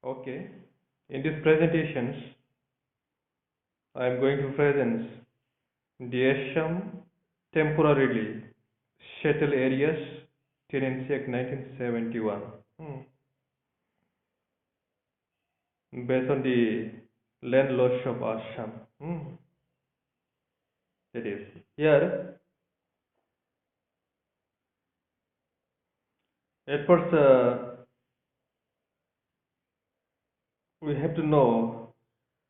Okay. In these presentations, I am going to present the Assam temporarily settled areas Tenancy Act 1971. Based on the land laws of Assam. It is. Here, at first, we have to know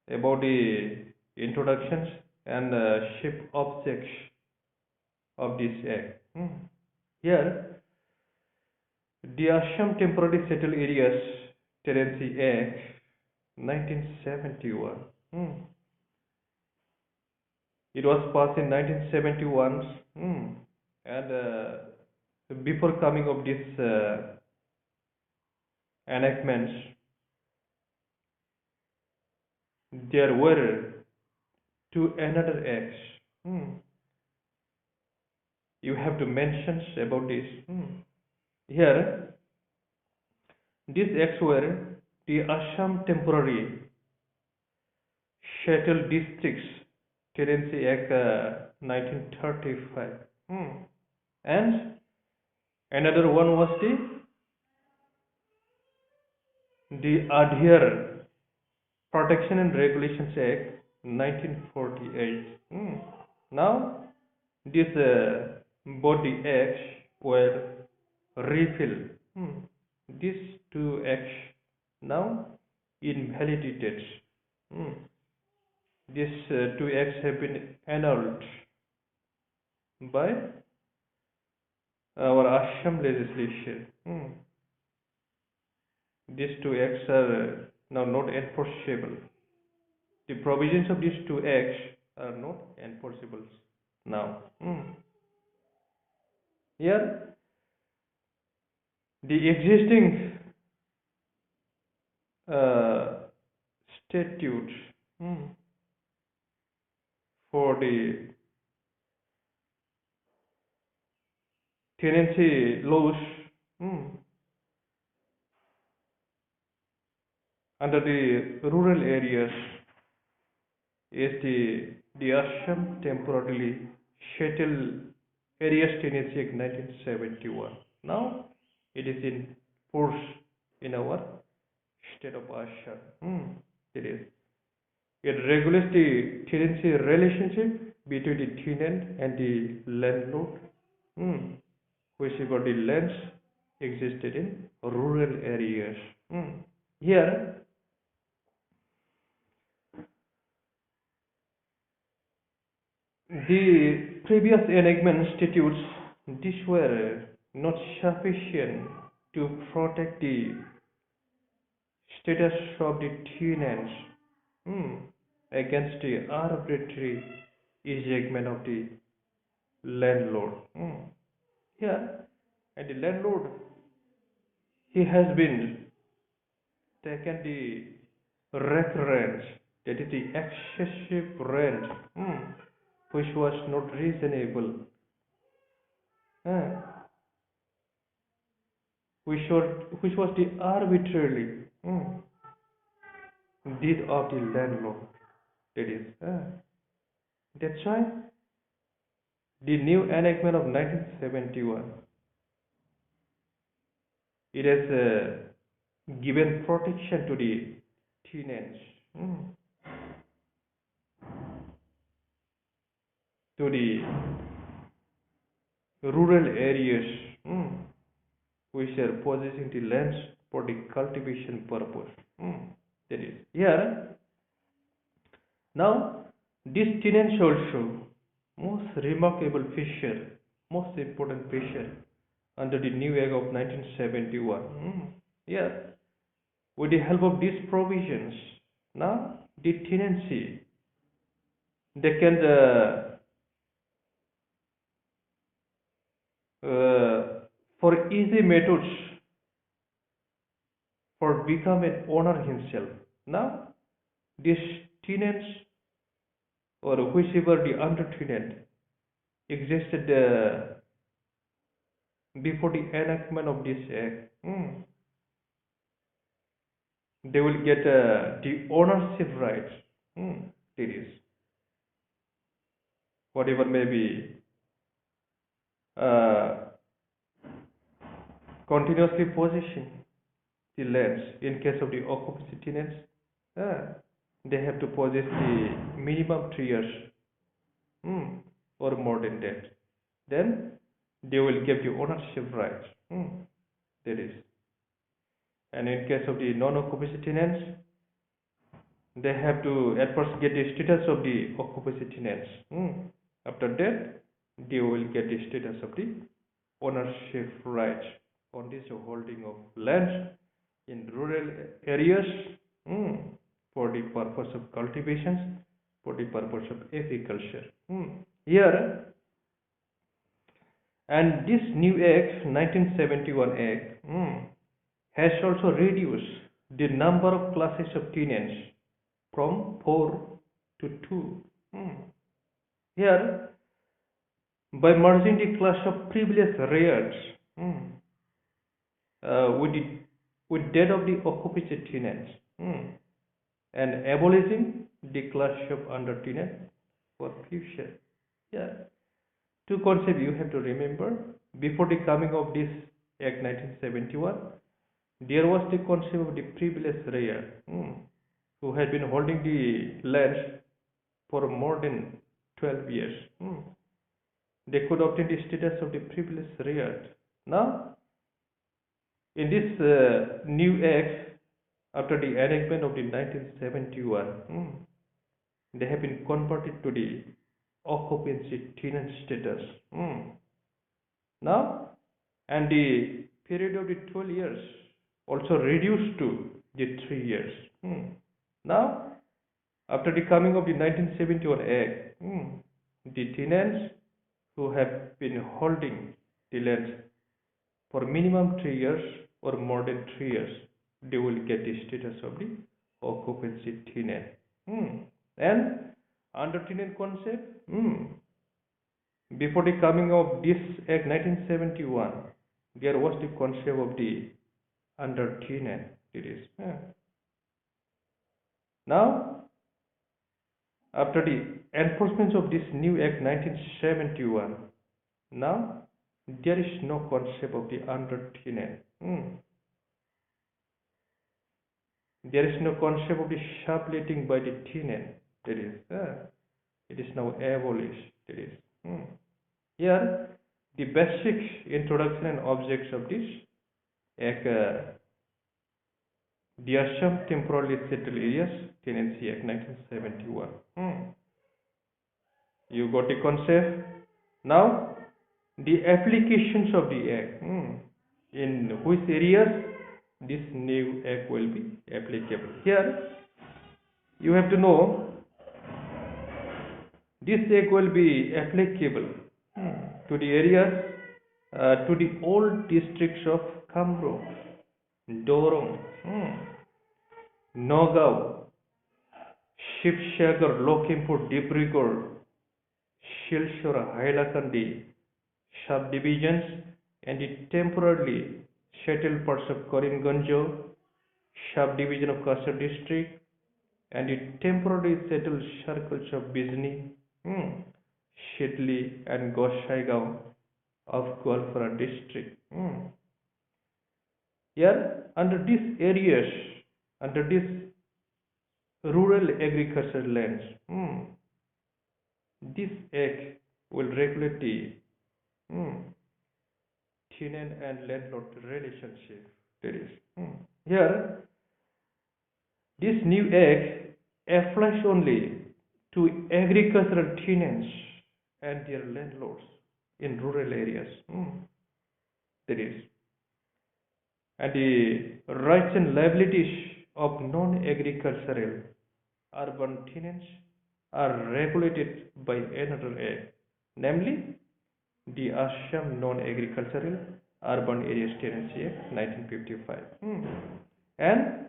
about the introductions and chief objects of this act. Here, the Assam Temporary Settled Areas Tenancy Act 1971. It was passed in 1971, and before coming of this enactments, there were two another acts. You have to mention about this. Here, these acts were the Assam Temporary Settled Districts Tenancy Act 1935. And another one was the Adhere Protection and Regulations Act 1948. Now, these both the acts were repealed. These two acts now invalidated. These two acts have been annulled by our Assam legislation. These two acts are now not enforceable. The provisions of these two acts are not enforceable now. Here, the existing statutes for the tenancy laws under the rural areas is the Assam Temporarily Settled Areas Tenancy Act 1971. Now it is in force in our state of Assam. It is. It regulates the tenancy relationship between the tenant and the landlord, whichever the lands existed in rural areas. Here, the previous enactment statutes, these were not sufficient to protect the status of the tenants against the arbitrary ejectment of the landlord. Here, and the landlord, he has been taken the recurrence, that is the excessive rent, which was not reasonable, uh, which was the arbitrarily deed of the landlord. That is, that's why the new enactment of 1971, it has given protection to the tenants, to the rural areas, which are possessing the lands for the cultivation purpose. That is, here now this tenants also most remarkable feature, most important feature under the new Act of 1971. Yeah, with the help of these provisions, now the tenancy, they can for easy methods for become an owner himself. Now this tenants or whichever the under tenant existed before the enactment of this act, they will get the ownership rights. It is whatever may be uh, continuously possessing the lands in case of the occupancy tenants. uh, they have to possess the minimum 3 years or more than that. Then they will get the ownership rights. That is. And in case of the non-occupancy tenants, they have to at first get the status of the occupancy tenants. After that, they will get the status of the ownership rights on this holding of lands in rural areas for the purpose of cultivations, for the purpose of agriculture. Here, and this new Act, 1971 Act, has also reduced the number of classes of tenants from 4 to 2. Here, by merging the class of privileged rents with, that of the occupancy tenants and abolishing the class of under tenant for future. Yeah. Two concepts you have to remember. Before the coming of this Act 1971, there was the concept of the privileged rare who had been holding the lands for more than 12 years. They could obtain the status of the privileged rare. Now, in this new Act, after the enactment of the 1971, they have been converted to the occupancy tenant status. Now, and the period of the 12 years also reduced to the 3 years. Now, after the coming of the 1971 Act, the tenants who have been holding the lands for minimum 3 years or more than 3 years, they will get the status of the occupancy tenant. And under tenant concept, before the coming of this Act 1971, there was the concept of the under tenant. It is. Now, after the enforcement of this new Act 1971, now there is no concept of the under tenant. There is no concept of the subletting by the tenant. That is, it is now abolished. That is. Here, the basic introduction and objects of this Act, the Assam Temporarily Settled Areas Tenancy Act 1971. You got the concept? Now, the applications of the Act. In which areas this new Act will be applicable. Here, you have to know this Act will be applicable to the areas, to the old districts of Kamrup, Dorong, Nagaon, Shivsagar, Lakhimpur, Dibrugarh, Silchar, Hailakandi subdivisions and the temporarily settled parts of Karimganj subdivision of Kasar district and the temporarily settled circles of Bijni, Shidli and Gosaigao of Gwalpara district. Here, under these areas, under these rural agricultural lands, this Act will regulate the tenant and landlord relationship. That is, here, this new Act applies only to agricultural tenants and their landlords in rural areas. That is, and the rights and liabilities of non-agricultural urban tenants are regulated by another Act, namely the Assam Non-Agricultural Urban Areas Tenancy Act 1955. And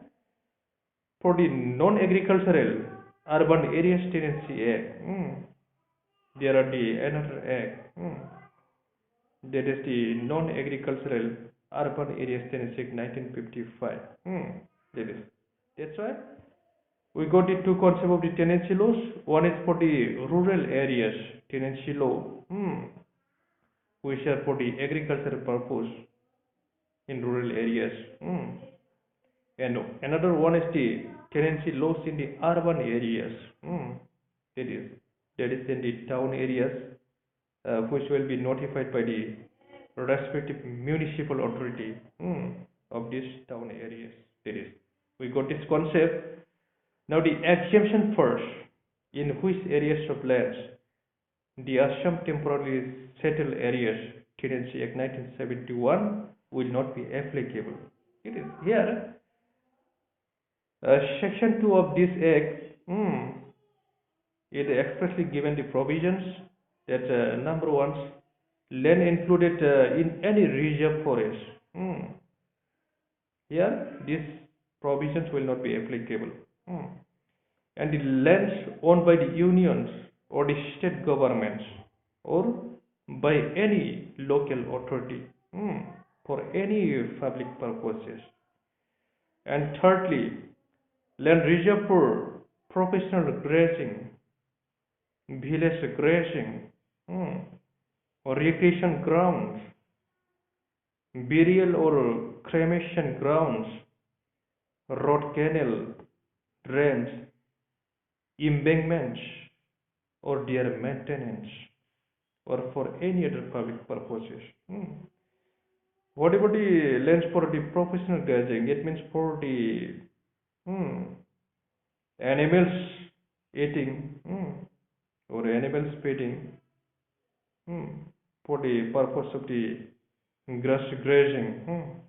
for the Non-Agricultural Urban Areas Tenancy Act, there are the another Act, that is the Non-Agricultural Urban Areas Tenancy Act 1955. That is got the two concepts of the tenancy laws. One is for the rural areas, tenancy law, which are for the agricultural purpose in rural areas. And another one is the tenancy laws in the urban areas. That is, that is in the town areas, which will be notified by the respective municipal authority of these town areas. That is, we got this concept. Now the exemption first, in which areas of lands the Assam temporarily settled areas Tenancy Act 1971 will not be applicable. It is here. Section 2 of this Act, it expressly given the provisions that number one, land included in any reserve forest. Here, these provisions will not be applicable. And the lands owned by the unions or the state governments or by any local authority for any public purposes. And thirdly, land reserved for professional grazing, village grazing, or recreation grounds, burial or cremation grounds, road, canal, drains, embankments, or their maintenance, or for any other public purposes. What about the lands for the professional grazing? It means for the animals eating or animals feeding for the purpose of the grass grazing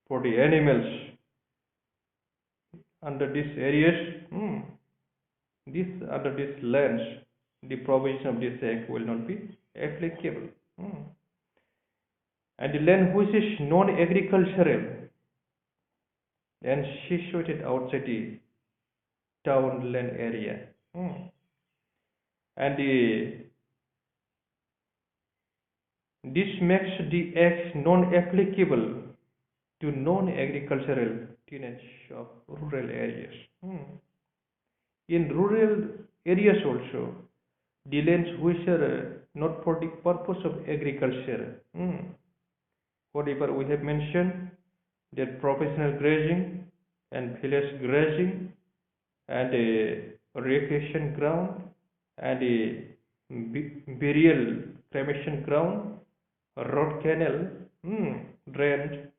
for the animals under these areas, under these lands, the provision of this act will not be applicable. And the land which is non-agricultural and situated outside the town land area, and this makes the act non-applicable to non-agricultural tenants of rural areas. In rural areas also, the lands which are not for the purpose of agriculture, whatever we have mentioned, that professional grazing and village grazing and a recreation ground and a burial cremation ground, road, canal, drained,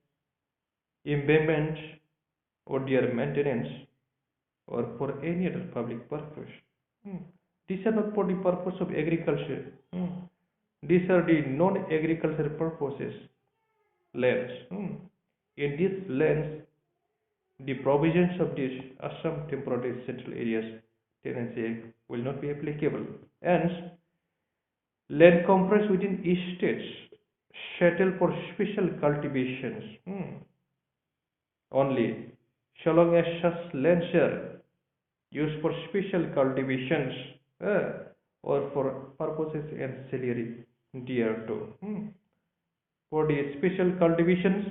embankment, or their maintenance, or for any other public purpose. These are not for the purpose of agriculture. These are the non-agricultural purposes lands. In these lands, the provisions of this Assam Temporary Settled Areas Tenancy Act will not be applicable. Hence, land comprised within estates settled for special cultivations only, so long as such lands are used for special cultivations or for purposes ancillary thereto. For the special cultivations,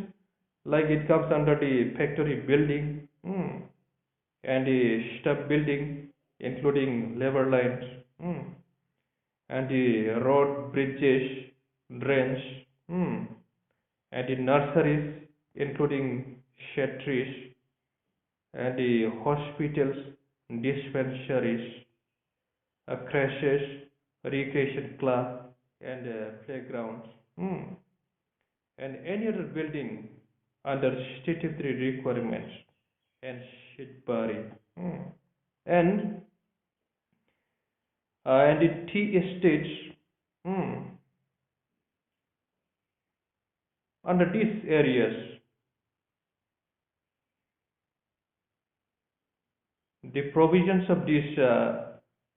like it comes under the factory building and the stuff building, including labor lines and the road, bridges, drains, and the nurseries, including shade trees, and the hospitals, dispensaries, crashes, recreation club, and playgrounds, and any other building under statutory requirements and shade and the tea estates under these areas. The provisions of this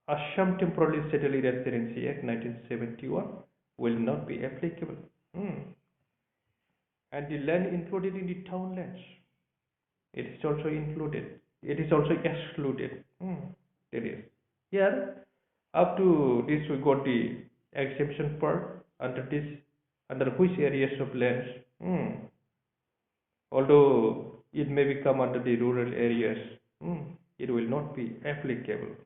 Assam Temporarily Settled Area Tenancy Act 1971 will not be applicable. And the land included in the townlands, it is also included. It is also excluded. It is. Here, up to this, we got the exemption part under this, under which areas of lands, although it may become under the rural areas. it will not be applicable.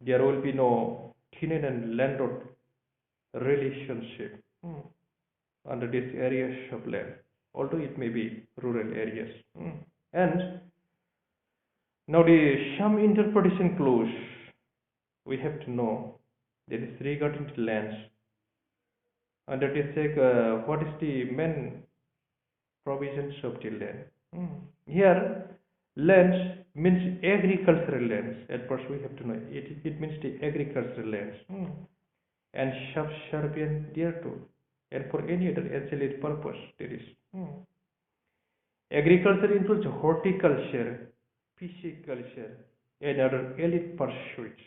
There will be no tenant and landlord relationship under these areas of land, although it may be rural areas. And now the some interpretation clause we have to know that is regarding the lands. Under this, what is the main provisions of the land? Here, lands means agricultural lands. At first, we have to know it means the agricultural lands and subservient thereto, and for any other ancillary purpose. There is agriculture includes horticulture, pisciculture, and other elite pursuits.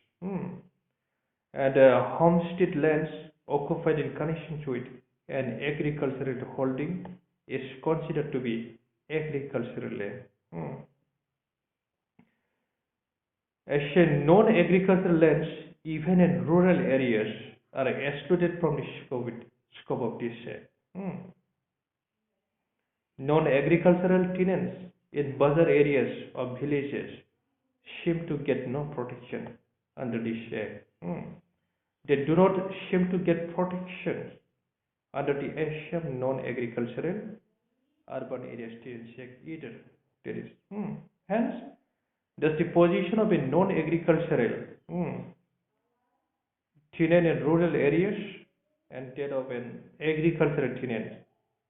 And homestead lands occupied in connection with an agricultural holding is considered to be agricultural land. As non-agricultural lands, even in rural areas, are excluded from the scope of this Act. Non-agricultural tenants in bazar areas of villages seem to get no protection under this Act. They do not seem to get protection under the Assam non-agricultural urban areas tenancy Act either. There is. Hence, thus the position of a non-agricultural tenant in rural areas and that of an agricultural tenant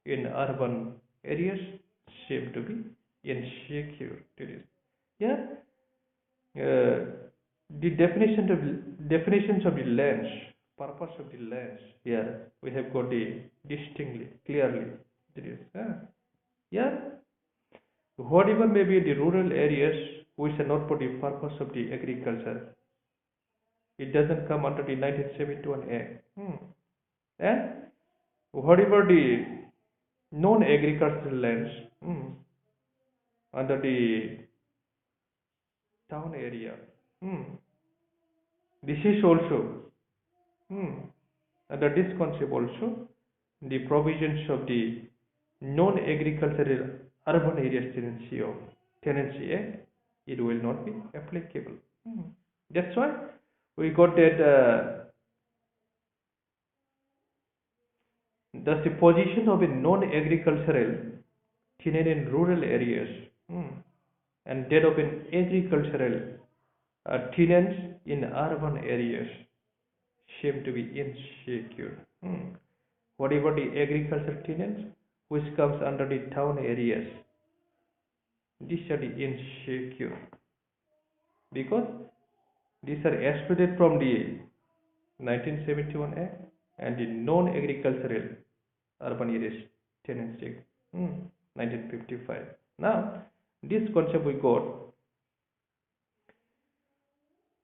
in urban areas seem to be insecure. There is. Yeah. The definitions of the lands, purpose of the lands. Here we have got the distinctly, clearly. There is. Yeah. Whatever may be the rural areas which are not for the purpose of the agriculture, it doesn't come under the 1971 Act. And whatever the non-agricultural lands under the town area, this is also under this concept also the provisions of the non-agricultural urban areas tenancy Act, it will not be applicable. That's why we got that thus the position of a non-agricultural tenant in rural areas and that of an agricultural tenants in urban areas seem to be insecure. Whatever the agricultural tenants which comes under the town areas, these are the insecure because these are excluded from the 1971 Act and the non-agricultural urban areas tenancy Act 1955. Now, this concept we got.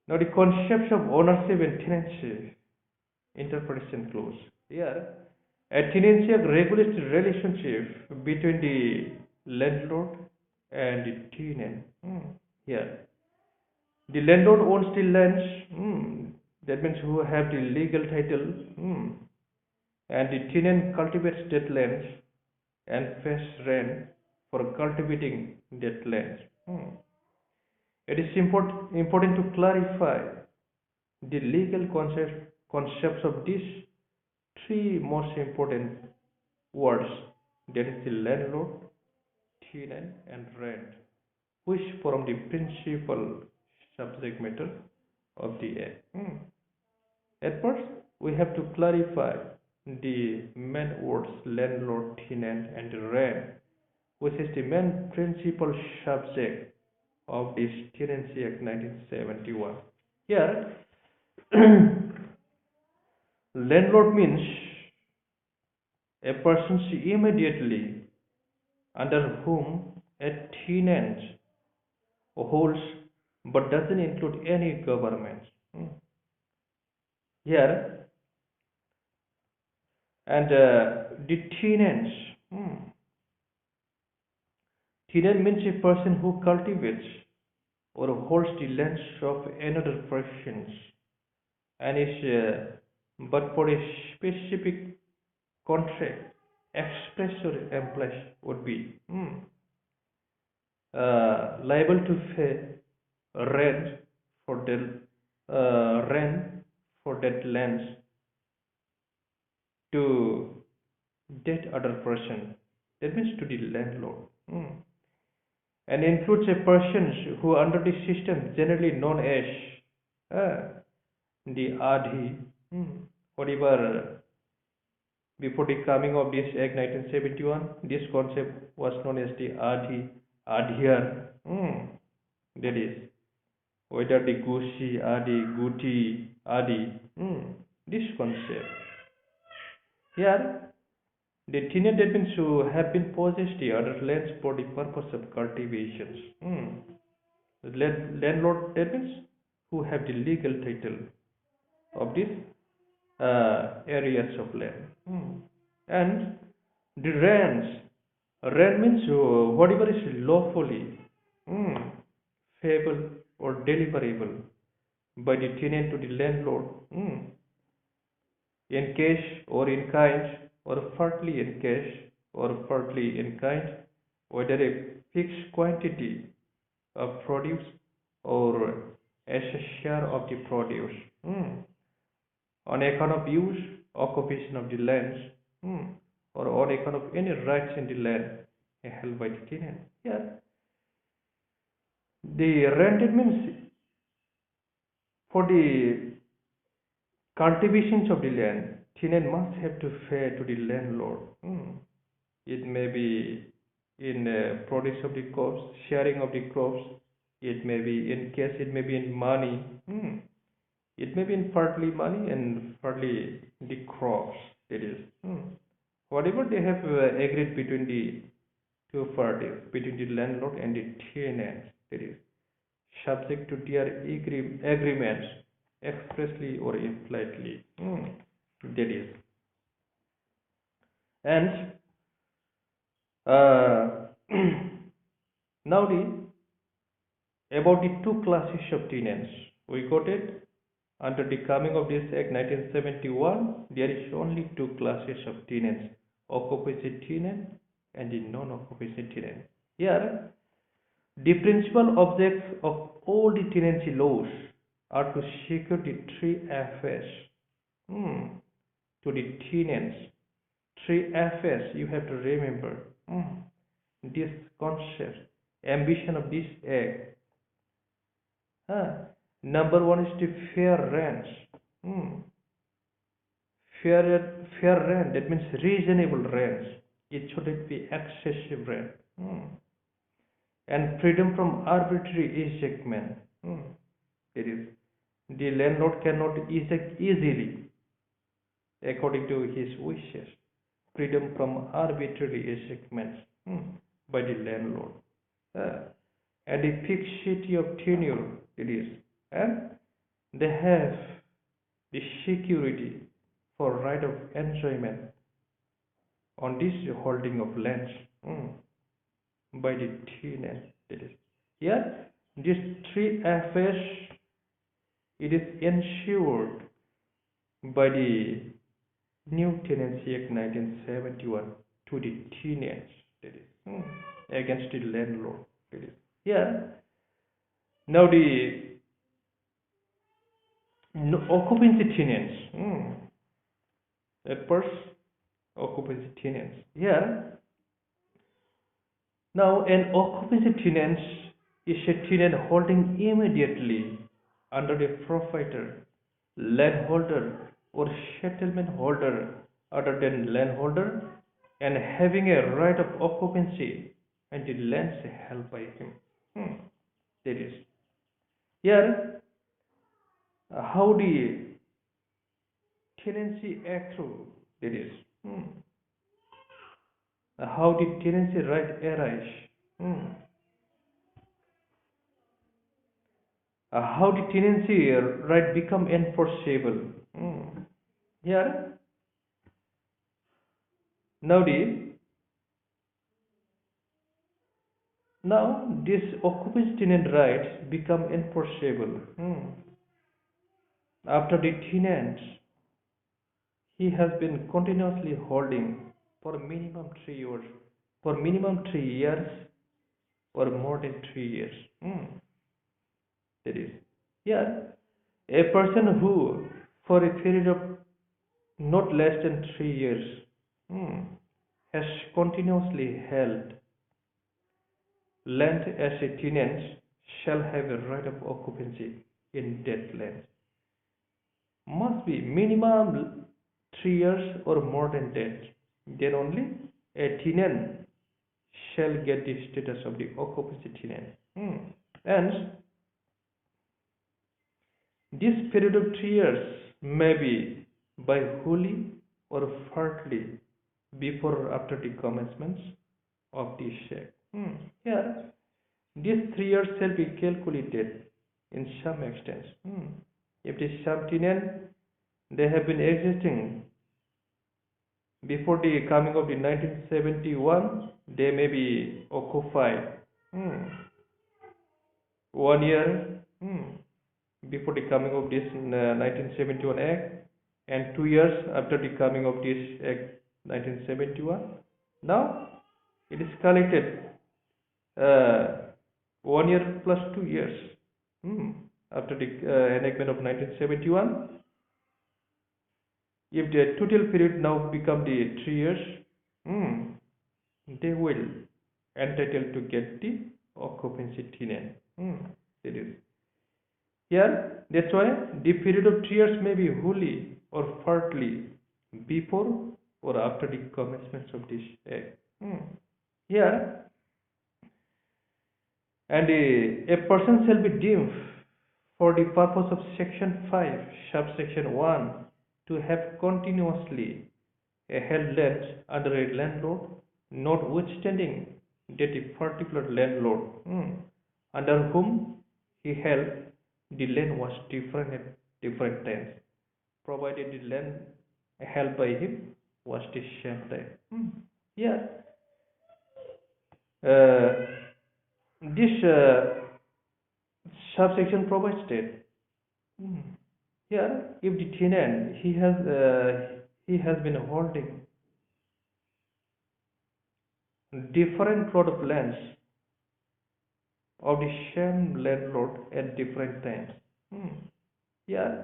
Now, the concepts of ownership and tenancy interpretation clause. Here, a tenancy Act regulates the relationship between the landlord and the tenant. Here, the landlord owns the lands, that means who have the legal title, and the tenant cultivates that lands and pays rent for cultivating that land. It is important to clarify the legal concepts of these three most important words, that is the landlord, tenant, and rent, which form the principal subject matter of the Act. At first, we have to clarify the main words landlord, tenant, and rent, which is the main principal subject of this Tenancy Act 1971. Here, landlord means a person immediately under whom a tenant holds but doesn't include any government. Here, and the tenants. Tenant means a person who cultivates or holds the lands of another person and is but for a specific contract expressed or implied would be liable to pay rent for that lands to that other person. That means to the landlord. And includes a person who under the system generally known as uh, the Adhi. Whatever before the coming of this Act 1971, this concept was known as the Adhyar. That is, whether the Gushi, Adi, Guti, Adi. This concept. Here, the tenant that means to have been possessed the other lands for the purpose of cultivations. The landlord that means who have the legal title of these areas of land. And the rent means whatever is lawfully payable or deliverable by the tenant to the landlord in cash or in kind or partly in cash or partly in kind, whether a fixed quantity of produce or as a share of the produce on account of use, occupation of the lands, or on account of any rights in the land held by the tenant. Yeah, the rented means for the cultivations of the land, tenant must have to pay to the landlord. It may be in produce of the crops, sharing of the crops. It may be in cash. It may be in money. It may be in partly money and partly the crops. It is whatever they have agreed between the two parties, between the landlord and the tenant. It is subject to their agreements expressly or impliedly. That is, and uh, now about the two classes of tenants, we got it under the coming of this Act 1971. There is only two classes of tenants: occupancy tenant and the non-occupancy tenant. Here, the principal objects of all the tenancy laws are to secure the three affairs to the tenants. Three affairs you have to remember. This concept, ambition of this act. Number one is the fair rents. Fair rent, that means reasonable rents. It shouldn't be excessive rent. And freedom from arbitrary ejectment. It is the landlord cannot eject easily according to his wishes. Freedom from arbitrary ejectments by the landlord. And the fixity of tenure it is. And they have the security for right of enjoyment on this holding of lands by the tenant. It is. Here, these three affairs it is ensured by the New Tenancy Act 1971 to the tenants, that is, against the landlord. That is. Here, now the occupancy tenants. At first, occupancy tenants. Here, now an occupancy tenant is a tenant holding immediately under the proprietor, landholder, or settlement holder other than landholder and having a right of occupancy and the lands held by him. That is. Here, how the tenancy act through, that is. How the tenancy right arise. How the tenancy right become enforceable. Here, now this occupancy tenant rights become enforceable after the tenant he has been continuously holding for minimum 3 years. For minimum 3 years, or more than 3 years. That is, yeah, a person who, for a period of not less than 3 years, hmm, has continuously held land as a tenant shall have a right of occupancy in that land. Must be minimum 3 years or more than that. Then only a tenant shall get the status of the occupancy tenant. And this period of 3 years may be by wholly or partly before or after the commencement of the share. Here, these 3 years shall be calculated in some extent. If the sub tenant they have been existing before the coming of the 1971, they may be occupied 1 year before the coming of this 1971 Act, and 2 years after the coming of this Act 1971. Now it is collected uh, 1 year plus 2 years after the enactment of 1971. If the total period now become the 3 years, they will entitled to get the occupancy tenant. It is here. That's why the period of 3 years may be wholly or partly before or after the commencement of this act. Here, and a person shall be deemed for the purpose of section 5, subsection 1, to have continuously held land under a landlord, notwithstanding that a particular landlord under whom he held the land was different at different times, provided the land held by him was the same time. Yeah, this subsection provides that here, if the tenant he has been holding different plot of lands of the same landlord at different times, yeah,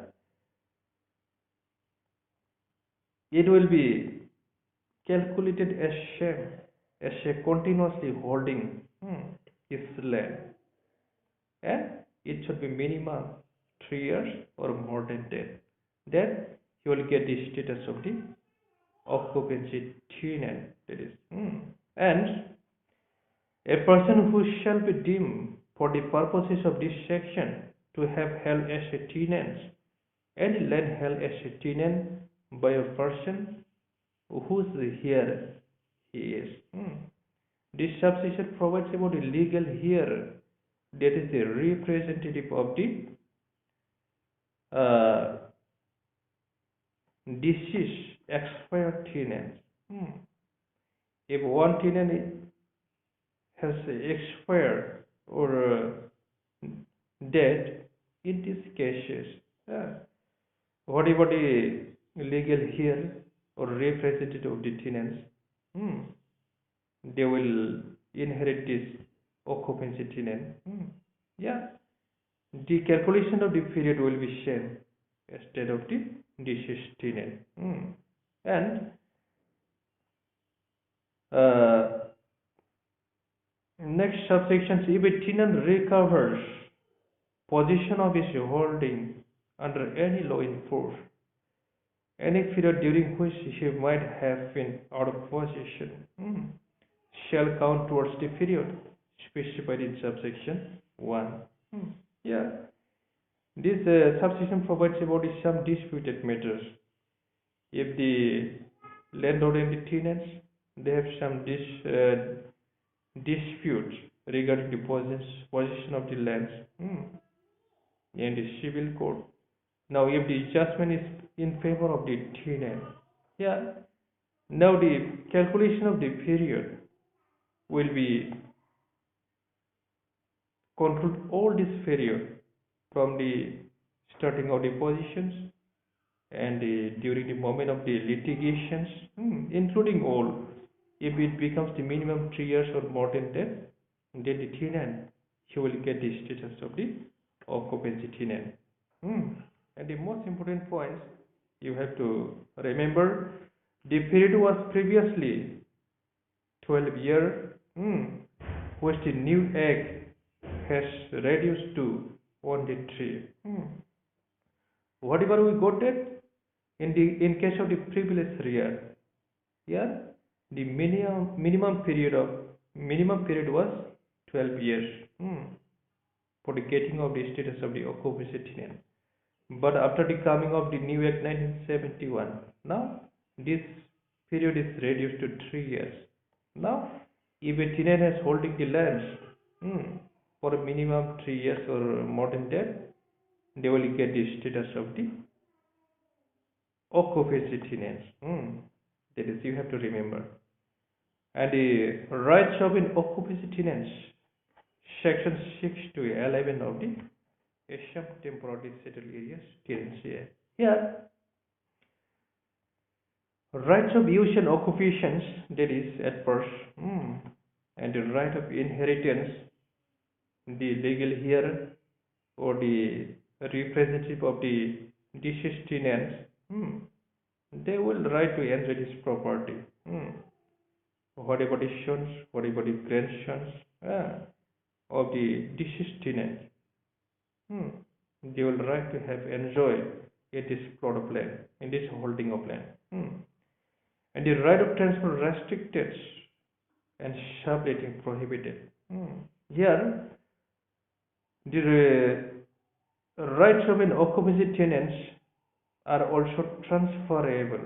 it will be calculated as shame as a continuously holding his land, and it should be minimum 3 years or more than that. Then he will get the status of the occupancy tenant. That is, and a person who shall be deemed for the purposes of this section to have held as a tenant any land held as a tenant by a person whose heir he is. This subsection provides about the legal heir, that is the representative of the deceased expired tenant. If one tenant has expired or dead, in these cases, whatever the legal heir or representative of the tenants, they will inherit this occupancy tenant. Yeah, the calculation of the period will be same instead of the deceased tenant. And next subsection, if a tenant recovers possession of his holding under any law in force, any period during which he might have been out of possession shall count towards the period specified in subsection 1. Yeah, this subsection provides about some disputed matters. If the landlord and the tenants they have some disputes regarding the possession of the lands in the civil court. Now, if the judgment is in favor of the tenant, yeah, now the calculation of the period will be controlled all this period from the starting of the positions and during the moment of the litigations, including all, if it becomes the minimum 3 years or more than that, then the tenant, he will get the status of the occupancy tenant. And the most important points you have to remember, the period was previously 12 years, which the new act has reduced to only 3. Whatever we got it in case of the previous year, yeah, the minimum period was 12 years for the getting of the status of the occupancy tenant. But after the coming of the new act 1971, now this period is reduced to 3 years. Now, if a tenant is holding the lands for a minimum 3 years or more than that, they will get the status of the occupancy tenants. That is, you have to remember. And the rights of an occupancy tenants, section 6 to 11 of the Assam Temporarily Settled Areas Tenancy Act. Here, rights of use and occupations, that is at first, and the right of inheritance, the legal heir or the representative of the deceased tenants, they will right to enjoy this property. Whatever the sons, whatever the grandsons of the deceased tenant, they will right to have enjoy in this plot of land, in this holding of land. And the right of transfer restricted and subletting prohibited. Here, the rights of an occupancy tenants are also transferable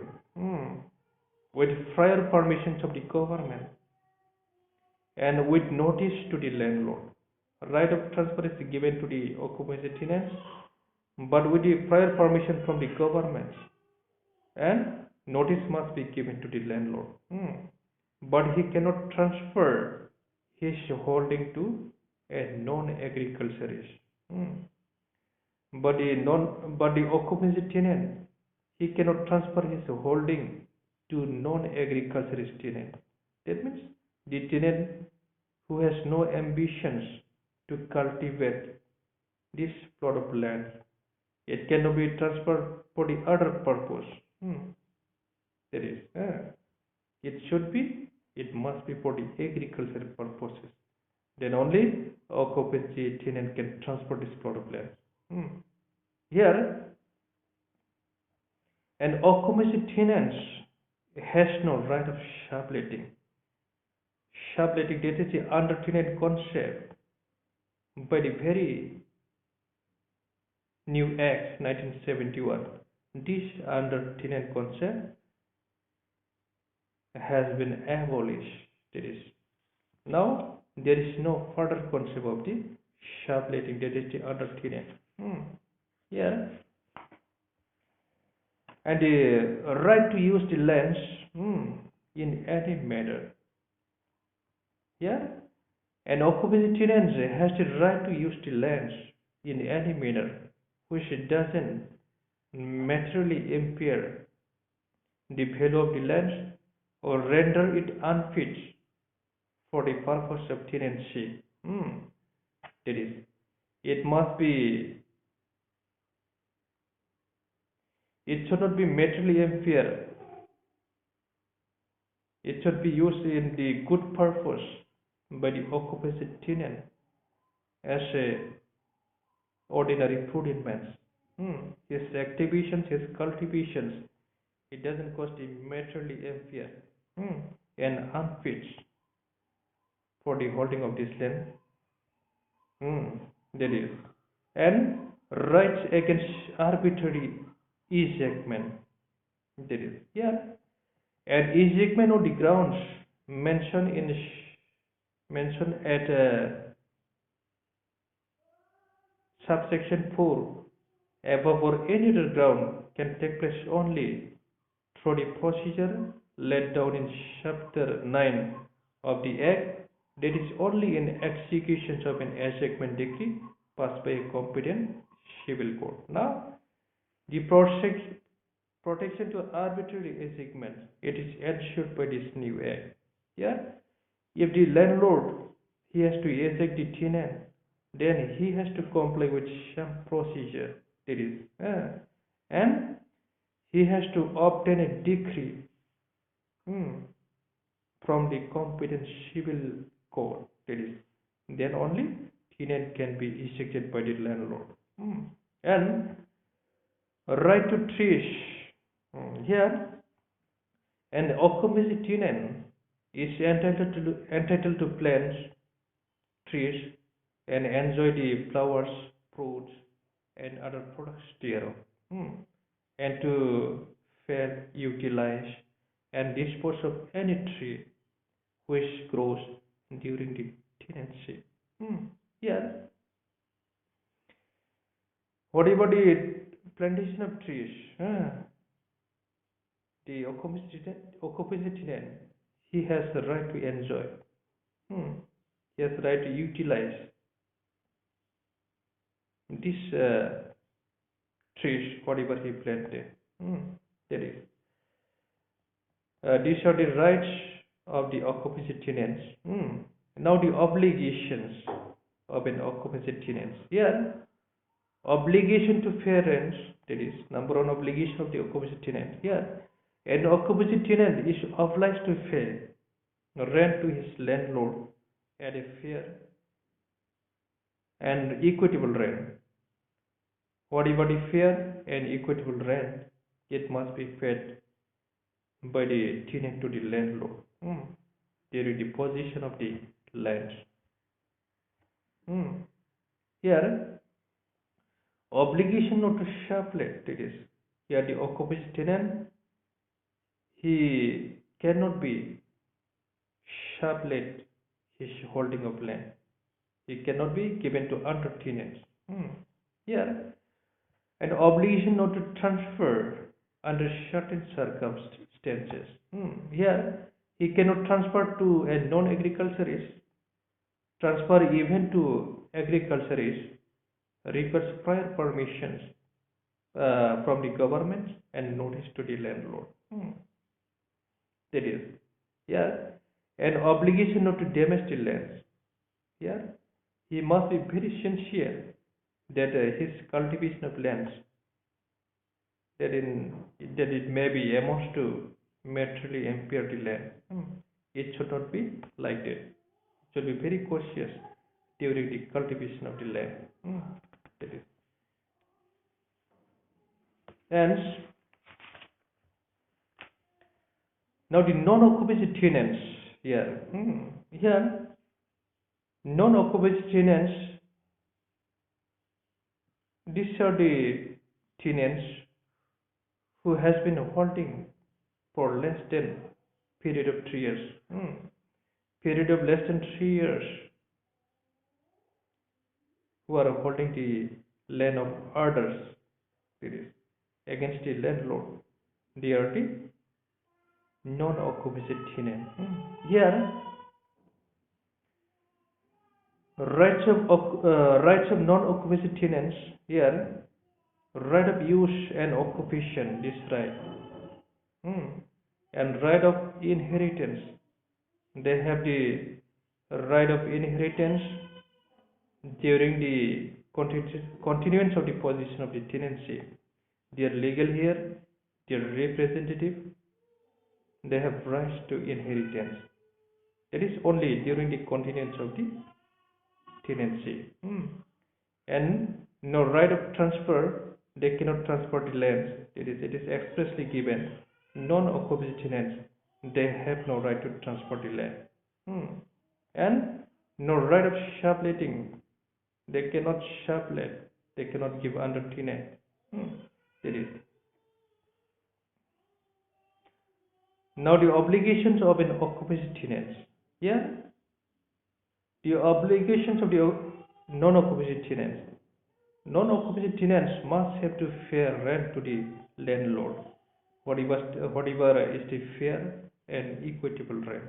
with prior permissions of the government and with notice to the landlord. Right of transfer is given to the occupancy tenants, but with the prior permission from the government, and notice must be given to the landlord. But he cannot transfer his holding to a non-agriculturist. But the occupancy tenant, he cannot transfer his holding to non-agriculturist tenant. That means the tenant who has no ambitions to cultivate this plot of land, it cannot be transferred for the other purpose. That is, it must be for the agricultural purposes. Then only occupancy tenant can transfer this plot of land. Here, an occupancy tenant has no right of subletting. Subletting, that is the under tenant concept by the very new Act 1971. This under tenant concept has been abolished. That is, now there is no further concept of the subletting, that is the under tenant. Here, and the right to use the lands in any manner. Yeah, an occupancy tenant has the right to use the lands in any manner which doesn't materially impair the value of the lands or render it unfit for the purpose of tenancy. That is, it should not be materially impair. It should be used in the good purpose by the occupancy tenant as a ordinary prudent man. His activations, his cultivations, it doesn't cost him materially impair and unfit for the holding of this land. That is, and rights against arbitrary ejectment. That is, and ejectment on the grounds mentioned at subsection 4 above or any other ground can take place only through the procedure laid down in chapter 9 of the Act, that is only in execution of an ejectment decree passed by a competent civil court. Now, the protection to arbitrary ejectment, it is ensured by this new Act. If the landlord, he has to eject the tenant. Then he has to comply with some procedure. That is, and he has to obtain a decree hmm, from the competent civil court. That is, then only tenant can be ejected by the landlord. And right to trace here, an occupancy tenant is entitled to plant trees and enjoy the flowers, fruits, and other products thereof, and to fair utilize and dispose of any tree which grows during the tenancy. Yeah. What about the plantation of trees? The occupancy tenant, he has the right to enjoy. He has the right to utilize these trees, whatever he planted. That is, these are the rights of the occupancy tenants. Now the obligations of an occupancy tenant. Here, obligation to pay rent. That is number one obligation of the occupancy tenant. Here, an occupancy tenant is obliged to pay rent to his landlord at a fair and equitable rent. Whatever the fair and equitable rent, it must be paid by the tenant to the landlord during the possession of the land. Here, obligation not to sublet. That is, here the occupancy tenant, he cannot be sublet his holding of land. He cannot be given to other tenants. Here, an obligation not to transfer under certain circumstances. Here, he cannot transfer to a non-agriculturist. Transfer even to agriculturist requires prior permissions from the government and notice to the landlord. That is, here, an obligation not to damage the lands. Here, he must be very sincere that his cultivation of lands that it may be amounts to materially impair the land. It should not be like that. It should be very cautious during the cultivation of the land. That is. And now the non-occupancy tenants here. Here, non-occupancy tenants, these are the tenants who has been holding for less than period of 3 years. Period of less than 3 years, who are holding the land of others, that is, against the landlord. They are the non-occupancy tenant. Here, rights of non-occupancy tenants. Here, right of use and occupation. This right, and right of inheritance. They have the right of inheritance during the continuance of the possession of the tenancy. They are legal here. They are representative. They have rights to inheritance. That is only during the continuance of the tenancy. And no right of transfer. They cannot transfer the lands. It is expressly given. Non-occupancy tenants, they have no right to transfer the land. And no right of subletting. They cannot sublet. They cannot give under tenant. That is. Now the obligations of an occupancy tenant. Yeah. The obligations of the non-occupancy tenants. Non-occupancy tenants must have to pay rent to the landlord. Whatever is the fair and equitable rent.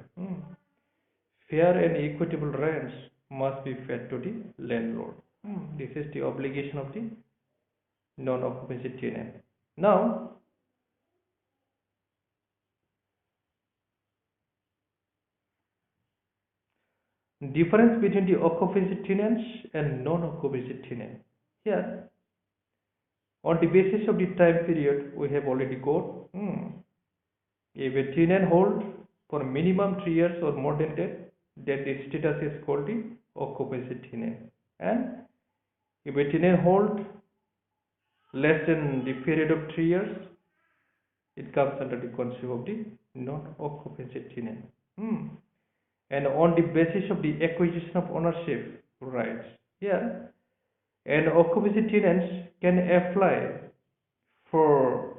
Fair and equitable rents must be paid to the landlord. This is the obligation of the non-occupancy tenant. Now, Difference between the occupancy tenants and non-occupancy tenant. Here, on the basis of the time period, we have already got if a tenant hold for minimum 3 years or more than that, then the status is called the occupancy tenant. And if a tenant hold less than the period of 3 years, it comes under the concept of the non-occupancy tenant. And on the basis of the acquisition of ownership rights, here, an occupancy tenant can apply for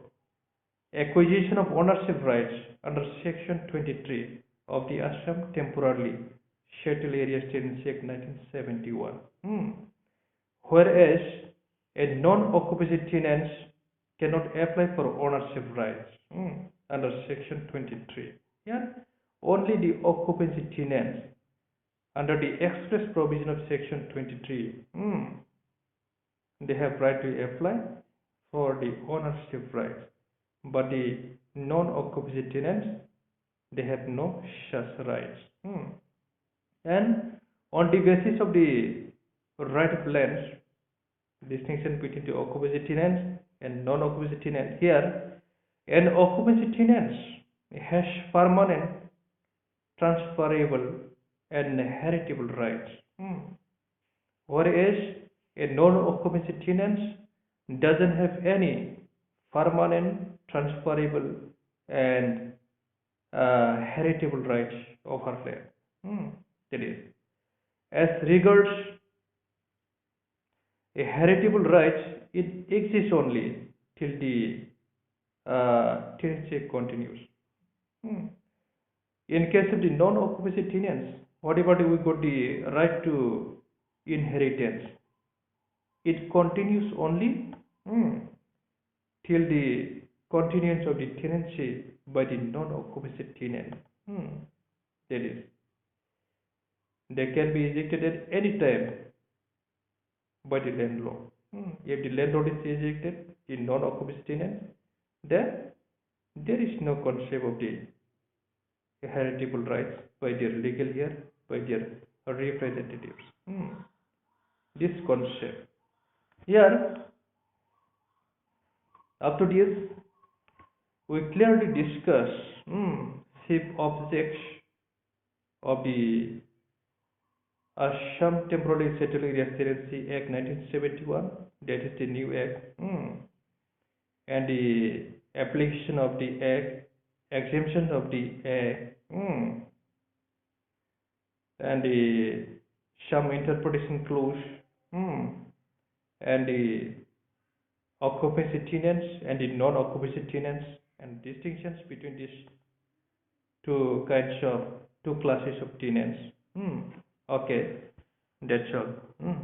acquisition of ownership rights under Section 23 of the Assam Temporarily Settled Areas Tenancy Act 1971. Whereas a non-occupancy tenant cannot apply for ownership rights under Section 23. Yeah? Only the occupancy tenants under the express provision of Section 23, they have right to apply for the ownership rights. But the non-occupancy tenants, they have no such rights. And on the basis of the right of lands, distinction between the occupancy tenants and non-occupancy tenants. Here, an occupancy tenant has permanent, transferable, and heritable rights, whereas a non-occupancy tenant doesn't have any permanent, transferable, and heritable rights over land. That is, as regards a heritable right, it exists only till the tenancy continues. In case of the non-occupancy tenants, whatever we got the right to inheritance, it continues only till the continuance of the tenancy by the non-occupancy tenant. That is, they can be ejected at any time by the landlord. If the landlord is ejected in non-occupancy tenant, then there is no concept of the heritable rights by their legal heir, by their representatives. This concept. Here, up to this, we clearly discuss chief objects of the Assam Temporarily Settled Areas Tenancy Act 1971, that is the new act, and the application of the act, exemption of the act, and the some interpretation clause, and the occupancy tenants and the non-occupancy tenants, and distinctions between these two classes of tenants. Okay, that's all.